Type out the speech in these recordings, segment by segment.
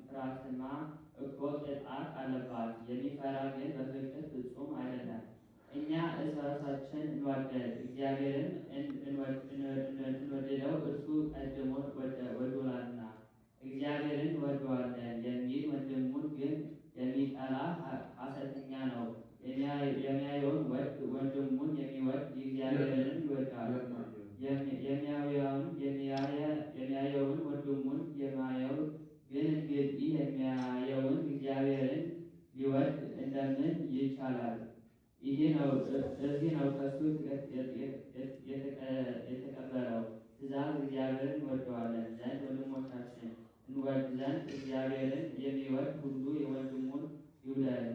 ፍራስማ እኮ ቅጣት አለባት። የሚፈራ ግን በፍቅር ፍጹም አይደለም። እኛ እርስ በርሳችን እንዋደድ፣ እግዚአብሔርን እንወድደው፣ እርሱ ቀድሞ ወዶናልና። እግዚአብሔርን እንወደዋለን የሚል ወንድሙን ግን የሚጠላ ሐሰተኛ ነው። የሚያየውን ወንድሙን የሚወድ እግዚአብሔርን ይወዳል። የሚያየውን ወንድሙን የማየው ግን እንግዲህ የሚያየውን እግዚአብሔርን ሊወድ እንደምን ይቻላል? እዚህ ነው ከሱ የተቀበለው ትእዛዝ እግዚአብሔርን እንወደዋለን ዘንድ ወንድሞቻችን እንወድ ዘንድ እግዚአብሔርን የሚወድ ሁሉ የወንድሙን ይውደድ።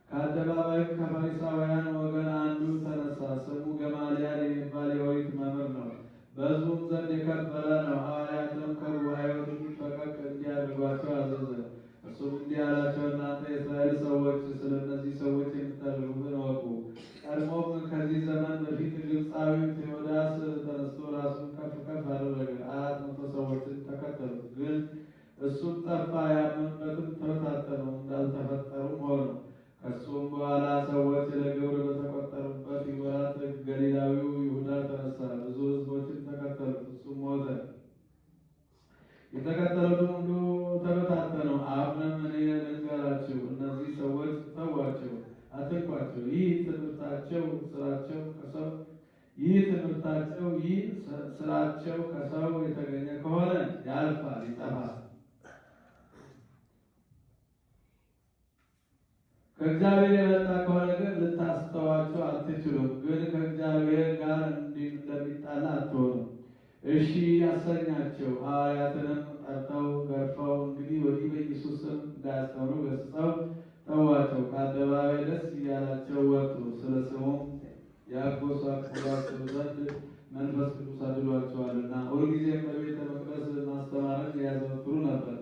ከአደባባይም ከፈሪሳውያን ወገን አንዱ ተነሳ። ስሙ ገማልያል የሚባል የኦሪት መምህር ነው። በሕዝቡም ዘንድ የከበረ ነው። ሐዋርያትንም ከጉባኤው ጥቂት ፈቀቅ እንዲያደርጓቸው አዘዘ። እርሱም እንዲህ አላቸው፣ እናንተ የእስራኤል ሰዎች ስለ እነዚህ ሰዎች የምታደርጉትን እወቁ። ቀድሞም ከዚህ ዘመን በፊት ግብፃዊው ቴዎዳስ ተነስቶ ራሱን ከፍ ከፍ አደረገ። 400 ሰዎችን ተከተሉት። ግን እሱም ጠፋ፣ ያመኑበትም ተበታተኑ፣ እንዳልተፈጠሩም ሆኑ። ከእሱም በኋላ ሰዎች ለግብር በተቆጠሩበት ወራት ገሊላዊው ይሁዳ ተነሳ፣ ብዙ ሕዝቦችን ተከተሉት። እሱም ሞተ፣ የተከተሉትም ሁሉ ተበታተኑ። አሁንም እኔ ልንገራችሁ፣ እነዚህ ሰዎች ተዋቸው፣ አትንኳቸው። ይህ ትምህርታቸው ስራቸው ከሰው የተገኘ ከሆነ ያልፋል፣ ይጠፋል። ከእግዚአብሔር የመጣ ከሆነ ግን ልታስተዋቸው አትችሉም። ግን ከእግዚአብሔር ጋር እንደሚጣላ አትሆኑ። እሺ ያሰኛቸው። ሐዋርያትንም ጠርተው ገርፈው እንግዲህ ወዲህ በኢየሱስ ስም እንዳያስተምሩ ገሥጸው ተዋቸው። ከአደባባይ ደስ እያላቸው ወጡ። ስለ ስሙም ያጎሳቁሏቸው ዘንድ መንፈስ ቅዱስ አድሏቸዋልና። ሁልጊዜም በቤተ መቅደስ ማስተማርን ያዘወትሩ ነበር።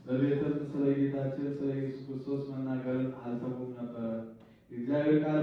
በቤትም ስለ ጌታችን ስለ ኢየሱስ ክርስቶስ መናገርን አልተውም ነበረ። የእግዚአብሔር ቃል